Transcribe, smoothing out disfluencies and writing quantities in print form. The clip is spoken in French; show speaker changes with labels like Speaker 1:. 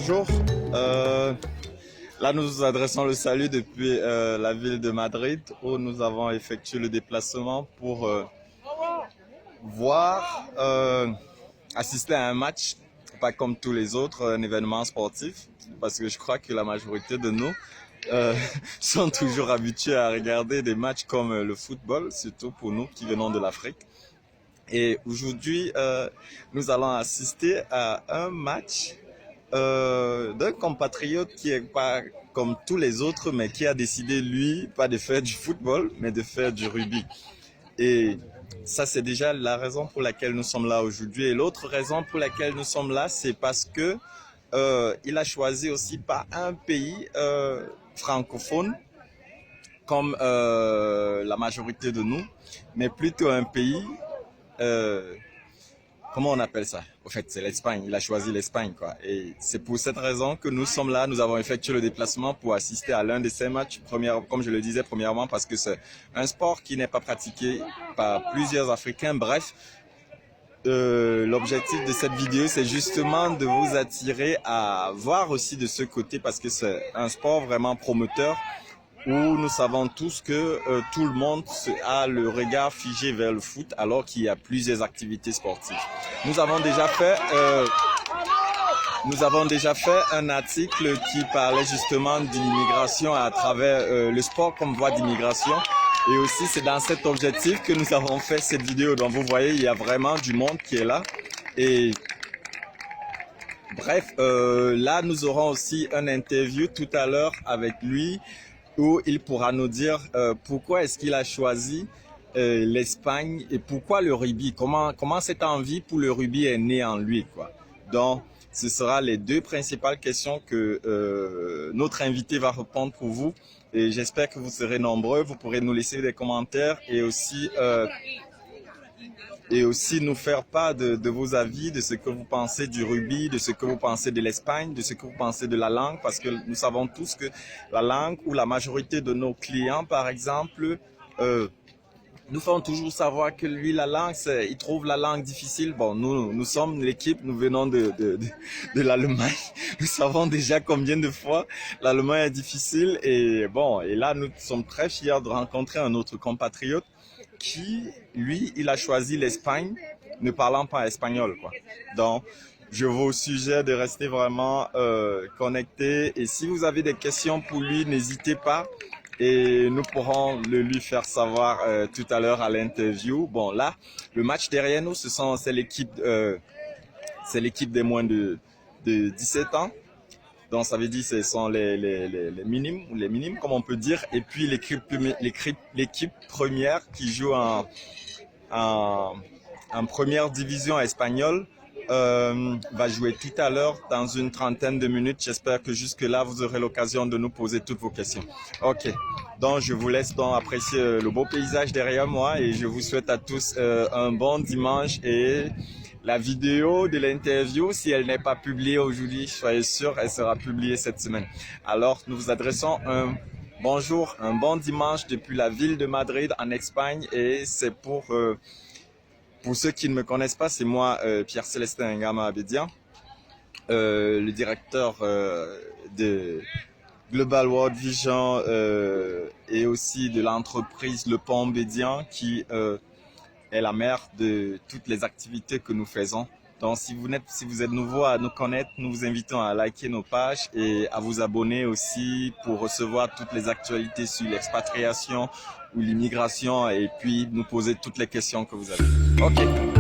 Speaker 1: bonjour. Là, nous nous adressons le salut depuis la ville de Madrid où nous avons effectué le déplacement pour voir, assister à un match, pas comme tous les autres, un événement sportif, parce que je crois que la majorité de nous euh, sont toujours habitués à regarder des matchs comme le football, surtout pour nous qui venons de l'Afrique. Et aujourd'hui, nous allons assister à un match d'un compatriote qui est pas comme tous les autres, mais qui a décidé, lui, pas de faire du football, mais de faire du rugby. Et ça, c'est déjà la raison pour laquelle nous sommes là aujourd'hui. Et l'autre raison pour laquelle nous sommes là, c'est parce que il a choisi aussi pas un pays francophone, comme la majorité de nous, mais plutôt un pays comment on appelle ça? Au fait, c'est l'Espagne. Il a choisi l'Espagne, quoi. Et c'est pour cette raison que nous sommes là. Nous avons effectué le déplacement pour assister à l'un de ces matchs. Comme je le disais, premièrement, parce que c'est un sport qui n'est pas pratiqué par plusieurs Africains. Bref, l'objectif de cette vidéo, c'est justement de vous attirer à voir aussi de ce côté, parce que c'est un sport vraiment promoteur, où nous savons tous que tout le monde a le regard figé vers le foot alors qu'il y a plusieurs activités sportives. Nous avons déjà fait un article qui parlait justement de l'immigration à travers le sport comme voie d'immigration. Et aussi, c'est dans cet objectif que nous avons fait cette vidéo. Donc vous voyez, il y a vraiment du monde qui est là. Et bref, là, nous aurons aussi un interview tout à l'heure avec lui, où il pourra nous dire pourquoi est-ce qu'il a choisi l'Espagne et pourquoi le rugby, comment cette envie pour le rugby est née en lui, quoi. Donc, ce sera les deux principales questions que notre invité va répondre pour vous. Et j'espère que vous serez nombreux. Vous pourrez nous laisser des commentaires et aussi nous faire part de vos avis, de ce que vous pensez du rugby, de ce que vous pensez de l'Espagne, de ce que vous pensez de la langue, parce que nous savons tous que la langue, ou la majorité de nos clients, par exemple, nous font toujours savoir que lui, la langue, il trouve la langue difficile. Bon, nous sommes l'équipe, nous venons de l'Allemagne. Nous savons déjà combien de fois l'allemand est difficile. Et bon, et là, nous sommes très fiers de rencontrer un autre compatriote qui, lui, il a choisi l'Espagne, ne parlant pas espagnol, quoi. Donc, je vous suggère de rester vraiment connectés. Et si vous avez des questions pour lui, n'hésitez pas. Et nous pourrons le lui faire savoir tout à l'heure à l'interview. Bon, là, le match derrière nous, c'est l'équipe des moins de 17 ans. Donc, ça veut dire que ce sont les minimes, comme on peut dire. Et puis, l'équipe première qui joue en première division espagnole va jouer tout à l'heure dans une trentaine de minutes. J'espère que jusque-là, vous aurez l'occasion de nous poser toutes vos questions. Ok, donc je vous laisse donc apprécier le beau paysage derrière moi et je vous souhaite à tous un bon dimanche. Et la vidéo de l'interview, si elle n'est pas publiée aujourd'hui, soyez sûr, elle sera publiée cette semaine. Alors, nous vous adressons un bonjour, un bon dimanche depuis la ville de Madrid en Espagne, et c'est pour ceux qui ne me connaissent pas, c'est moi, Pierre-Célestin Ngama Abedian, le directeur de Global World Vision et aussi de l'entreprise Le Pont Bédian qui est la mère de toutes les activités que nous faisons. Donc si vous êtes nouveau à nous connaître, nous vous invitons à liker nos pages et à vous abonner aussi pour recevoir toutes les actualités sur l'expatriation ou l'immigration et puis nous poser toutes les questions que vous avez. Ok.